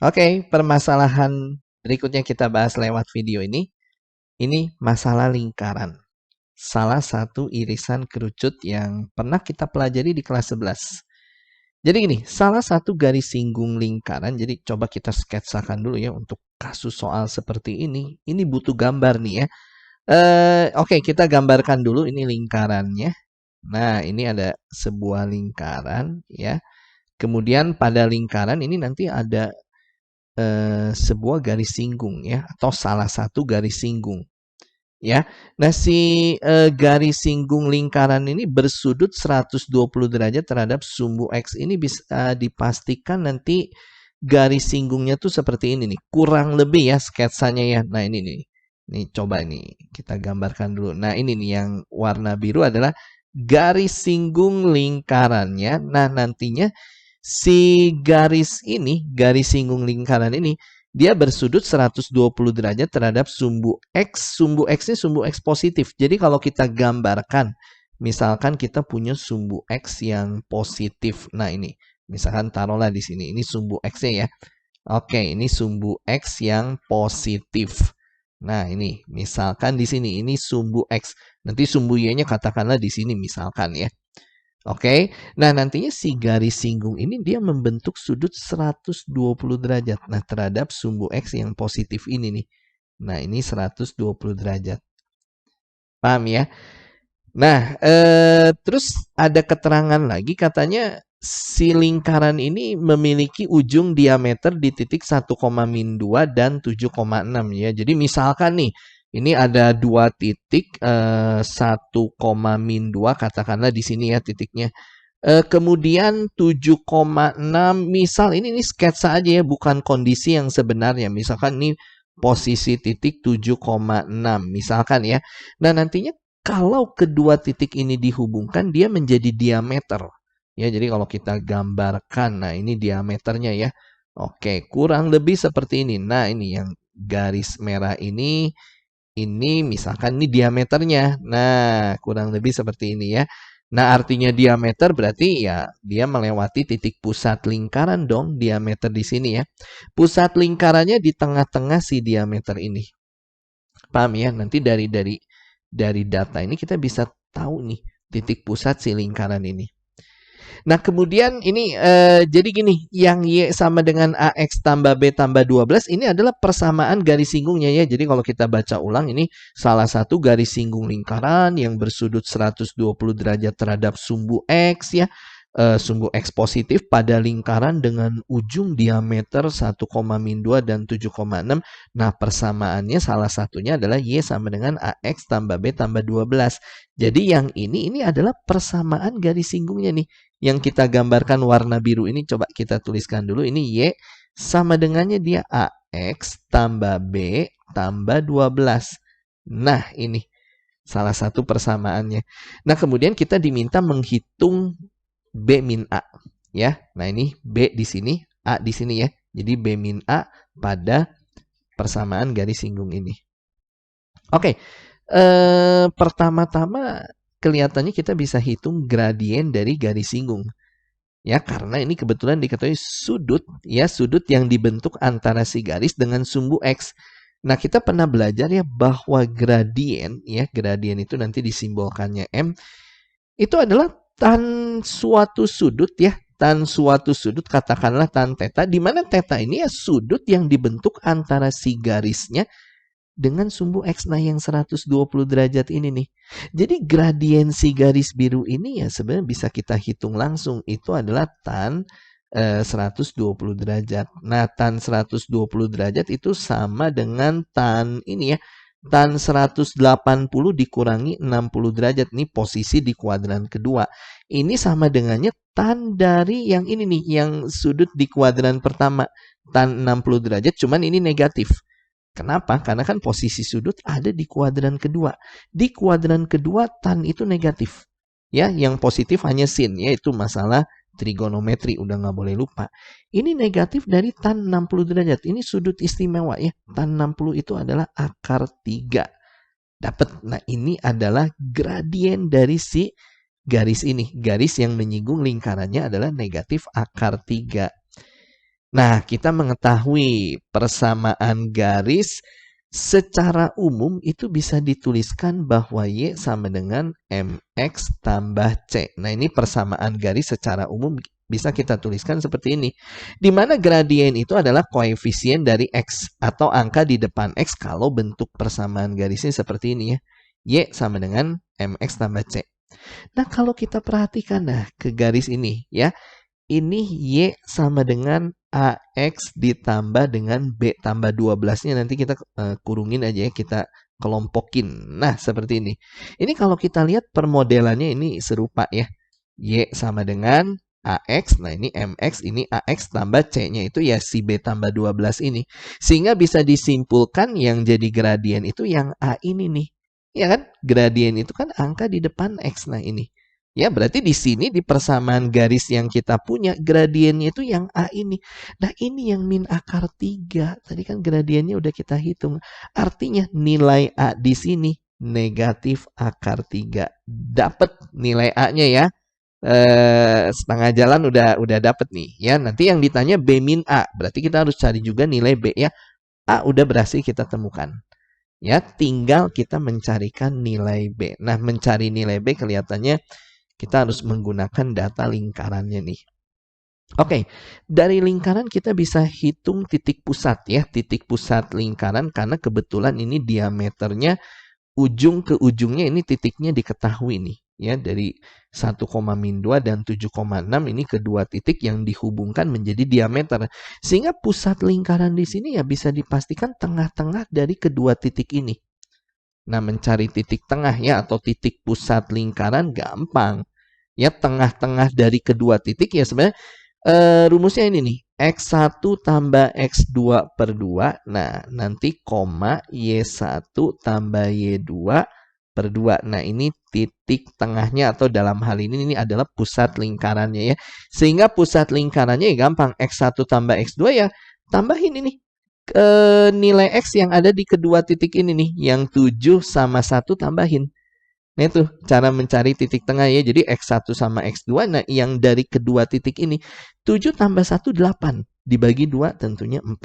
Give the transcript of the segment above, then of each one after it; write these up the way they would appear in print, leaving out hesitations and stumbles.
Oke, permasalahan berikutnya kita bahas lewat video ini. Ini masalah lingkaran. Salah satu irisan kerucut yang pernah kita pelajari di kelas 11. Jadi gini, salah satu garis singgung lingkaran, jadi coba kita sketsakan dulu ya untuk kasus soal seperti ini. Ini butuh gambar nih ya. Oke, kita gambarkan dulu ini lingkarannya. Nah, ini ada sebuah lingkaran ya. Kemudian pada lingkaran ini nanti ada sebuah garis singgung ya, atau salah satu garis singgung ya. Nah, si garis singgung lingkaran ini bersudut 120 derajat terhadap sumbu X. Ini bisa dipastikan nanti garis singgungnya tuh seperti ini nih. Kurang lebih ya sketsanya ya. Nah, ini nih. Nih coba nih kita gambarkan dulu. Nah, ini nih yang warna biru adalah garis singgung lingkarannya. Nah, nantinya si garis ini, garis singgung lingkaran ini, dia bersudut 120 derajat terhadap sumbu X. Sumbu X ini sumbu X positif. Jadi kalau kita gambarkan, misalkan kita punya sumbu X yang positif. Nah ini, misalkan taruhlah di sini. Ini sumbu X-nya ya. Oke, ini sumbu X yang positif. Nah ini, misalkan di sini. Ini sumbu X. Nanti sumbu Y-nya katakanlah di sini misalkan ya. Oke, nah nantinya si garis singgung ini dia membentuk sudut 120 derajat. Nah terhadap sumbu X yang positif ini nih. Nah ini 120 derajat. Paham ya? Nah, terus ada keterangan lagi katanya si lingkaran ini memiliki ujung diameter di titik 1,2 dan 7,6 ya. Jadi misalkan nih, ini ada dua titik 1,2 katakanlah di sini ya titiknya. Kemudian 7,6 misal ini sketsa aja ya, bukan kondisi yang sebenarnya. Misalkan ini posisi titik 7,6 misalkan ya. Nah, nantinya kalau kedua titik ini dihubungkan dia menjadi diameter. Ya, jadi kalau kita gambarkan, nah ini diameternya ya. Oke, kurang lebih seperti ini. Nah, ini yang garis merah ini misalkan ini diameternya. Nah, kurang lebih seperti ini ya. Nah, artinya diameter berarti ya dia melewati titik pusat lingkaran dong, diameter di sini ya. Pusat lingkarannya di tengah-tengah si diameter ini. Paham ya? Nanti dari data ini kita bisa tahu nih titik pusat si lingkaran ini. Nah, kemudian ini jadi gini, yang Y sama dengan AX tambah B tambah 12 ini adalah persamaan garis singgungnya ya. Jadi kalau kita baca ulang ini salah satu garis singgung lingkaran yang bersudut 120 derajat terhadap sumbu X ya. Sumbu X positif pada lingkaran dengan ujung diameter 1,2 dan 7,6. Nah, persamaannya salah satunya adalah Y sama dengan AX tambah B tambah 12. Jadi yang ini adalah persamaan garis singgungnya nih. Yang kita gambarkan warna biru ini coba kita tuliskan dulu. Ini Y sama dengannya dia AX tambah B tambah 12. Nah, ini salah satu persamaannya. Nah, kemudian kita diminta menghitung B min A. Ya, nah ini B di sini, A di sini ya. Jadi B min A pada persamaan garis singgung ini. Oke, pertama-tama kelihatannya kita bisa hitung gradien dari garis singgung. Ya, karena ini kebetulan diketahui sudut, ya sudut yang dibentuk antara si garis dengan sumbu X. Nah, kita pernah belajar ya bahwa gradien itu nanti disimbolkannya M, itu adalah tan suatu sudut ya, tan suatu sudut katakanlah tan theta, di mana theta ini ya sudut yang dibentuk antara si garisnya dengan sumbu X nah yang 120 derajat ini nih. Jadi gradiensi garis biru ini ya sebenarnya bisa kita hitung langsung. Itu adalah tan 120 derajat. Nah, tan 120 derajat itu sama dengan tan ini ya. Tan 180 dikurangi 60 derajat. Ini posisi di kuadran kedua. Ini sama dengannya tan dari yang ini nih, yang sudut di kuadran pertama. Tan 60 derajat, cuman ini negatif. Kenapa? Karena kan posisi sudut ada di kuadran kedua. Di kuadran kedua tan itu negatif. Ya, yang positif hanya sin, yaitu masalah trigonometri, udah nggak boleh lupa. Ini negatif dari tan 60 derajat. Ini sudut istimewa ya. Tan 60 itu adalah akar 3. Dapat. Nah, ini adalah gradien dari si garis ini. Garis yang menyinggung lingkarannya adalah negatif akar 3. Nah, kita mengetahui persamaan garis secara umum itu bisa dituliskan bahwa Y sama dengan MX tambah C. Nah, ini persamaan garis secara umum bisa kita tuliskan seperti ini. Di mana gradien itu adalah koefisien dari X atau angka di depan X kalau bentuk persamaan garisnya seperti ini ya. Y sama dengan MX tambah C. Nah, kalau kita perhatikan ke garis ini ya. Ini Y sama dengan AX ditambah dengan B tambah 12-nya nanti kita kurungin aja ya, kita kelompokin. Nah, seperti ini. Ini kalau kita lihat permodelannya ini serupa ya. Y sama dengan AX, nah ini MX, ini AX tambah C-nya itu ya si B tambah 12 ini. Sehingga bisa disimpulkan yang jadi gradien itu yang A ini nih. Ya kan? Gradien itu kan angka di depan X. Nah ini. Ya, berarti di sini di persamaan garis yang kita punya, gradiennya itu yang A ini. Nah, ini yang min akar 3. Tadi kan gradiennya udah kita hitung. Artinya nilai A di sini negatif akar 3. Dapat nilai A-nya ya. Setengah jalan udah dapat nih. Ya, nanti yang ditanya B min A. Berarti kita harus cari juga nilai B ya. A udah berhasil kita temukan. Ya, tinggal kita mencarikan nilai B. Nah, mencari nilai B kelihatannya kita harus menggunakan data lingkarannya nih. Oke, dari lingkaran kita bisa hitung titik pusat ya, titik pusat lingkaran karena kebetulan ini diameternya ujung ke ujungnya ini titiknya diketahui nih ya, dari 1,2 dan 7,6 ini kedua titik yang dihubungkan menjadi diameter. Sehingga pusat lingkaran di sini ya bisa dipastikan tengah-tengah dari kedua titik ini. Nah, mencari titik tengah ya atau titik pusat lingkaran gampang. Ya, tengah-tengah dari kedua titik ya sebenarnya rumusnya ini nih. X1 tambah X2 per 2. Nah, nanti koma Y1 tambah Y2 per 2. Nah, ini titik tengahnya atau dalam hal ini adalah pusat lingkarannya ya. Sehingga pusat lingkarannya ya gampang. X1 tambah X2 ya tambahin ini. Nilai X yang ada di kedua titik ini nih. Yang 7 sama 1 tambahin. Nah itu cara mencari titik tengah ya. Jadi X1 sama X2. Nah yang dari kedua titik ini 7 tambah 1 8. Dibagi 2 tentunya 4.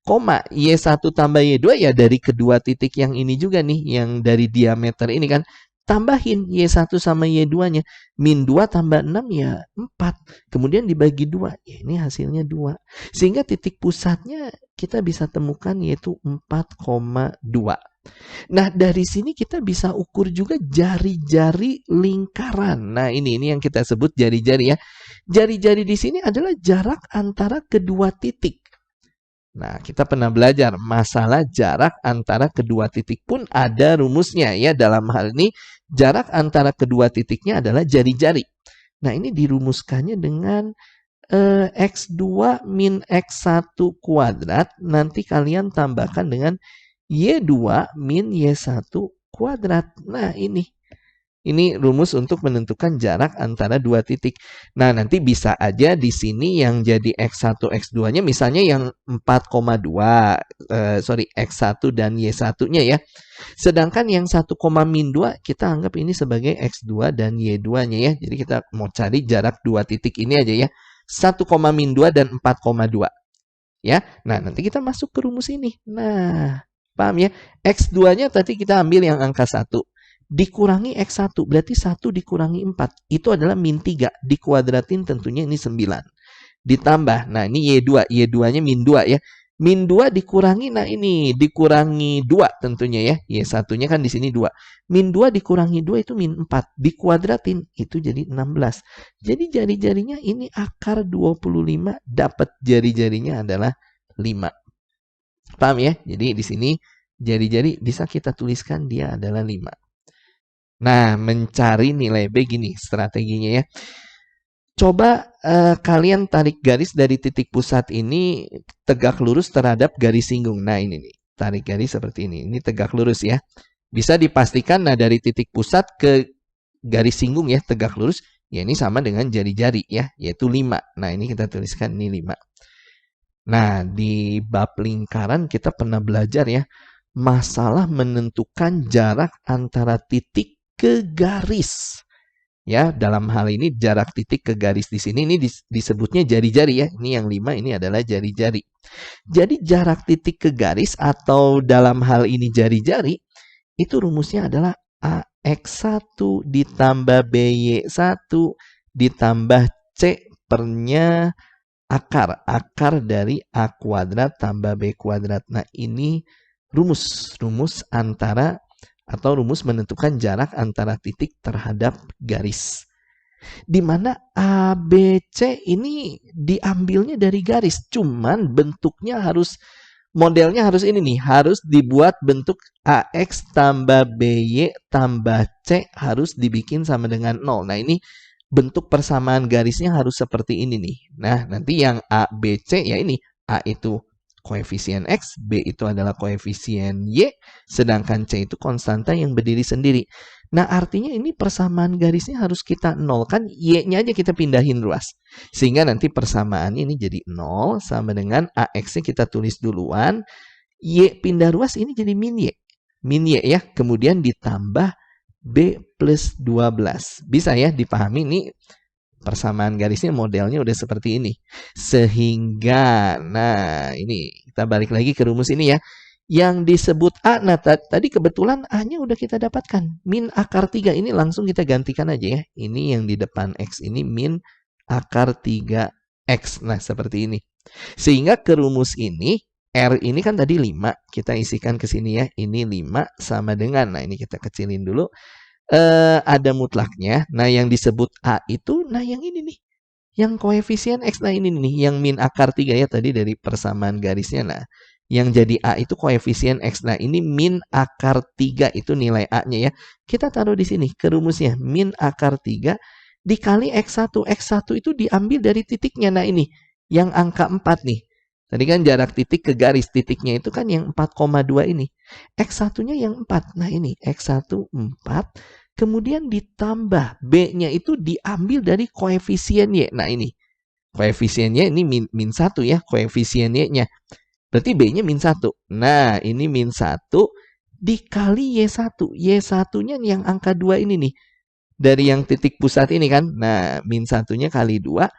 Koma Y1 tambah Y2 ya dari kedua titik yang ini juga nih. Yang dari diameter ini kan. Tambahin Y1 sama Y2-nya. Min 2 tambah 6 ya 4. Kemudian dibagi 2. Ya ini hasilnya 2. Sehingga titik pusatnya kita bisa temukan yaitu 4,2. Nah, dari sini kita bisa ukur juga jari-jari lingkaran. Nah, ini yang kita sebut jari-jari ya. Jari-jari di sini adalah jarak antara kedua titik. Nah, kita pernah belajar masalah jarak antara kedua titik pun ada rumusnya ya. Dalam hal ini, jarak antara kedua titiknya adalah jari-jari. Nah, ini dirumuskannya dengan X2 min X1 kuadrat. Nanti kalian tambahkan dengan Y2 min Y1 kuadrat. Nah, ini rumus untuk menentukan jarak antara dua titik. Nah, nanti bisa aja di sini yang jadi X1, X2-nya misalnya yang 4,2. X1 dan Y1-nya ya. Sedangkan yang 1, min 2 kita anggap ini sebagai X2 dan Y2-nya ya. Jadi kita mau cari jarak dua titik ini aja ya. 1, min 2 dan 4,2. Ya. Nah, nanti kita masuk ke rumus ini. Nah, paham ya? X2-nya tadi kita ambil yang angka 1. Dikurangi X1. Berarti 1 dikurangi 4. Itu adalah min 3. Dikuadratin tentunya ini 9. Ditambah. Nah ini Y2. Y2-nya min 2 ya. Min 2 dikurangi. Nah ini dikurangi 2 tentunya ya. Y1-nya kan di sini 2. Min 2 dikurangi 2 itu min 4. Dikuadratin. Itu jadi 16. Jadi jari-jarinya ini akar 25. Dapat jari-jarinya adalah 5. Paham ya? Jadi di sini jari-jari bisa kita tuliskan dia adalah 5. Nah, mencari nilai B gini strateginya ya. Coba kalian tarik garis dari titik pusat ini tegak lurus terhadap garis singgung. Nah, ini nih. Tarik garis seperti ini. Ini tegak lurus ya. Bisa dipastikan nah dari titik pusat ke garis singgung ya, tegak lurus. Ya, ini sama dengan jari-jari ya, yaitu 5. Nah, ini kita tuliskan ini 5. Nah, di bab lingkaran kita pernah belajar ya, masalah menentukan jarak antara titik ke garis. Ya, dalam hal ini jarak titik ke garis di sini ini disebutnya jari-jari ya. Ini yang 5 ini adalah jari-jari. Jadi jarak titik ke garis atau dalam hal ini jari-jari itu rumusnya adalah AX1 ditambah BY1 ditambah C pernya akar dari A kuadrat tambah B kuadrat. Nah, ini rumus antara atau rumus menentukan jarak antara titik terhadap garis. Di mana ABC ini diambilnya dari garis, cuman bentuknya modelnya harus ini nih, harus dibuat bentuk AX tambah BY tambah C harus dibikin sama dengan 0. Nah, ini bentuk persamaan garisnya harus seperti ini nih. Nah, nanti yang A, B, C ya ini. A itu koefisien X, B itu adalah koefisien Y, sedangkan C itu konstanta yang berdiri sendiri. Nah, artinya ini persamaan garisnya harus kita nolkan, Y-nya aja kita pindahin ruas. Sehingga nanti persamaannya ini jadi 0 sama dengan AX-nya kita tulis duluan, Y pindah ruas ini jadi min Y. Min Y ya, kemudian ditambah B plus 12. Bisa ya dipahami ini persamaan garisnya modelnya udah seperti ini. Sehingga, nah ini kita balik lagi ke rumus ini ya. Yang disebut A, nah tadi kebetulan A-nya udah kita dapatkan. Min akar 3 ini langsung kita gantikan aja ya. Ini yang di depan X ini min akar 3X. Nah seperti ini. Sehingga ke rumus ini, R ini kan tadi 5. Kita isikan ke sini ya. Ini 5 sama dengan, nah ini kita kecilin dulu. Ada mutlaknya. Nah, yang disebut A itu, nah yang ini nih. Yang koefisien X, nah ini nih. Yang min akar 3 ya tadi dari persamaan garisnya. Nah, yang jadi A itu koefisien X. Nah, ini min akar 3 itu nilai A-nya ya. Kita taruh di sini ke rumusnya. Min akar 3 dikali X1. X1 itu diambil dari titiknya. Nah, ini. Yang angka 4 nih. Tadi kan jarak titik ke garis. Titiknya itu kan yang 4,2 ini. X1-nya yang 4. Nah ini X1 4. Kemudian ditambah B-nya itu diambil dari koefisien Y. Nah ini. Koefisiennya ini min 1 ya. Koefisien Y-nya. Berarti B-nya min 1. Nah ini min 1 dikali Y1. Y1-nya yang angka 2 ini nih. Dari yang titik pusat ini kan. Nah min 1-nya kali 2.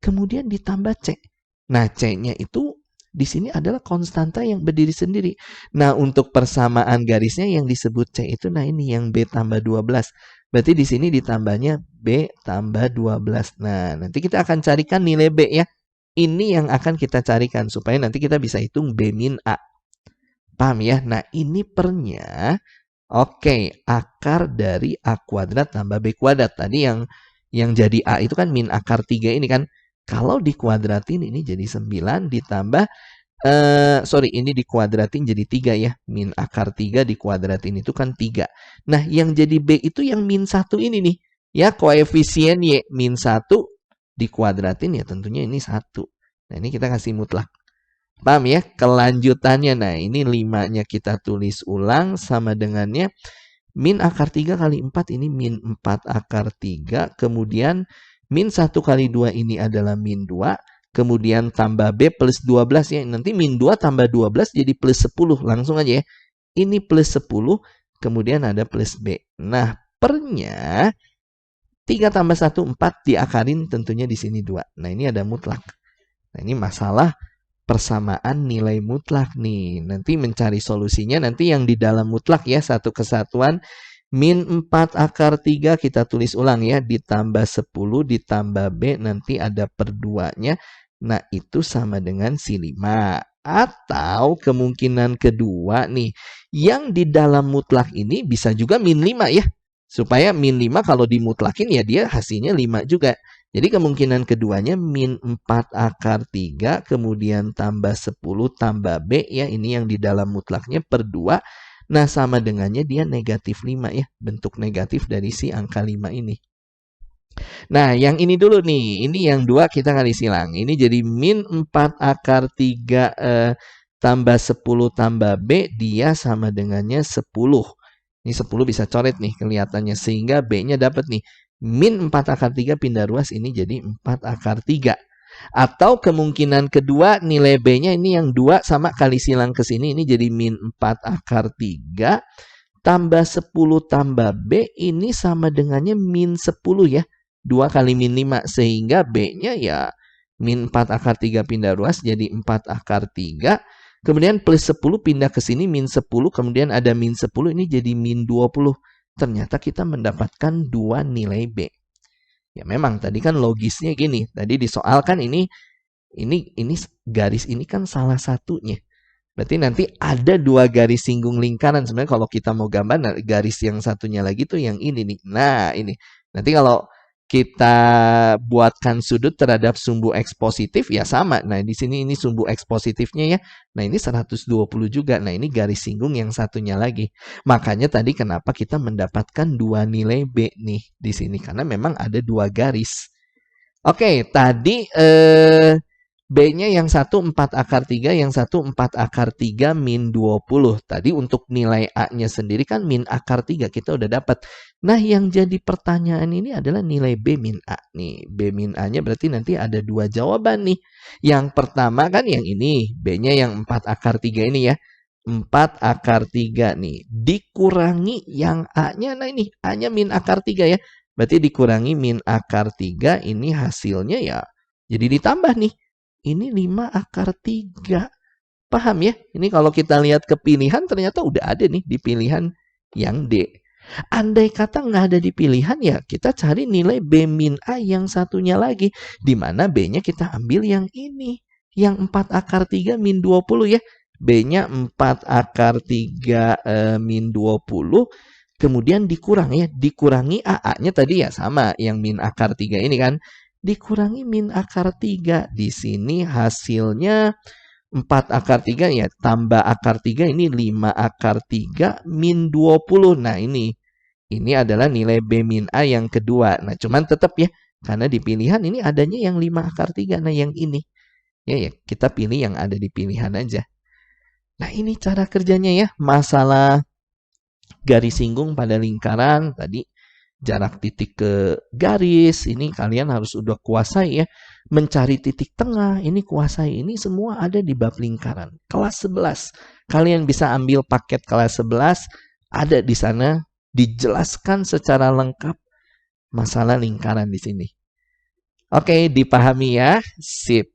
Kemudian ditambah C. Nah, C-nya itu di sini adalah konstanta yang berdiri sendiri. Nah, untuk persamaan garisnya yang disebut C itu, nah ini yang B tambah 12. Berarti di sini ditambahnya B tambah 12. Nah, nanti kita akan carikan nilai B ya. Ini yang akan kita carikan supaya nanti kita bisa hitung B min A. Paham ya? Nah, ini pernya, oke, akar dari A kuadrat tambah B kuadrat. Tadi yang jadi A itu kan min akar 3 ini kan. Kalau dikuadratin ini jadi 9 ditambah, ini dikuadratin jadi 3 ya. Min akar 3 dikuadratin itu kan 3. Nah, yang jadi B itu yang min 1 ini nih. Ya, koefisien Y min 1 dikuadratin ya tentunya ini 1. Nah, ini kita kasih mutlak. Paham ya? Kelanjutannya, nah ini 5-nya kita tulis ulang sama dengannya. Min akar 3 kali 4 ini min 4 akar 3. Kemudian min 1 kali 2 ini adalah min 2. Kemudian tambah B plus 12 ya. Nanti min 2 tambah 12 jadi plus 10. Langsung aja ya. Ini plus 10. Kemudian ada plus B. Nah, pernya 3 tambah 1, 4 diakarin tentunya di sini 2. Nah, ini ada mutlak. Nah, ini masalah persamaan nilai mutlak nih. Nanti mencari solusinya nanti yang di dalam mutlak ya. Satu kesatuan. Min 4 akar 3 kita tulis ulang ya. Ditambah 10 ditambah B. Nanti ada per 2-nya. Nah itu sama dengan si 5. Atau kemungkinan kedua nih. Yang di dalam mutlak ini bisa juga min 5 ya. Supaya min 5 kalau dimutlakin ya dia hasilnya 5 juga. Jadi kemungkinan keduanya min 4 akar 3. Kemudian tambah 10 tambah B ya. Ini yang di dalam mutlaknya per 2. Nah, sama dengannya dia negatif 5 ya. Bentuk negatif dari si angka 5 ini. Nah, yang ini dulu nih. Ini yang 2 kita kali silang. Ini jadi min 4 akar 3 tambah 10 tambah B. Dia sama dengannya 10. Ini 10 bisa coret nih kelihatannya. Sehingga B-nya dapat nih. Min 4 akar 3 pindah ruas ini jadi 4 akar 3. Atau kemungkinan kedua nilai B-nya ini yang 2 sama kali silang ke sini. Ini jadi min 4 akar 3. tambah 10 tambah B ini sama dengannya min 10 ya. 2 kali min 5. Sehingga B-nya ya min 4 akar 3 pindah ruas jadi 4 akar 3. Kemudian plus 10 pindah ke sini min 10. Kemudian ada min 10 ini jadi min 20. Ternyata kita mendapatkan 2 nilai B. Ya memang tadi kan logisnya gini. Tadi disoalkan ini garis ini kan salah satunya. Berarti nanti ada 2 garis singgung lingkaran. Sebenarnya kalau kita mau gambar, garis yang satunya lagi tuh yang ini nih. Nah, ini. Nanti kalau kita buatkan sudut terhadap sumbu X positif, ya sama. Nah, di sini ini sumbu X positifnya ya. Nah, ini 120 juga. Nah, ini garis singgung yang satunya lagi. Makanya tadi kenapa kita mendapatkan 2 nilai B nih di sini. Karena memang ada 2 garis. Oke, tadi B-nya yang satu 4 akar 3, yang satu 4 akar 3 min 20. Tadi untuk nilai A-nya sendiri kan min akar 3, kita udah dapat. Nah, yang jadi pertanyaan ini adalah nilai B min A nih. B min A-nya berarti nanti ada 2 jawaban nih. Yang pertama kan yang ini, B-nya yang 4 akar 3 ini ya. 4 akar 3 nih. Dikurangi yang A-nya, nah ini A-nya min akar 3 ya. Berarti dikurangi min akar 3, ini hasilnya ya jadi ditambah nih. Ini 5 akar 3. Paham ya? Ini kalau kita lihat ke pilihan ternyata udah ada nih di pilihan yang D. Andai kata nggak ada di pilihan ya kita cari nilai B min A yang satunya lagi. Di mana B-nya kita ambil yang ini. Yang 4 akar 3 min 20 ya. B-nya 4 akar 3 min 20. Kemudian dikurang ya. Dikurangi A-nya tadi ya sama. Yang min akar 3 ini kan. Dikurangi min akar 3. Di sini hasilnya 4 akar 3 ya. Tambah akar 3 ini 5 akar 3 min 20. Nah ini adalah nilai B min A yang kedua. Nah cuman tetap ya. Karena di pilihan ini adanya yang 5 akar 3. Nah yang ini. Ya kita pilih yang ada di pilihan aja. Nah ini cara kerjanya ya. Masalah garis singgung pada lingkaran tadi. Jarak titik ke garis, ini kalian harus udah kuasai ya. Mencari titik tengah, ini kuasai. Ini semua ada di bab lingkaran. Kelas 11. Kalian bisa ambil paket kelas 11. Ada di sana. Dijelaskan secara lengkap masalah lingkaran di sini. Oke, dipahami ya. Sip.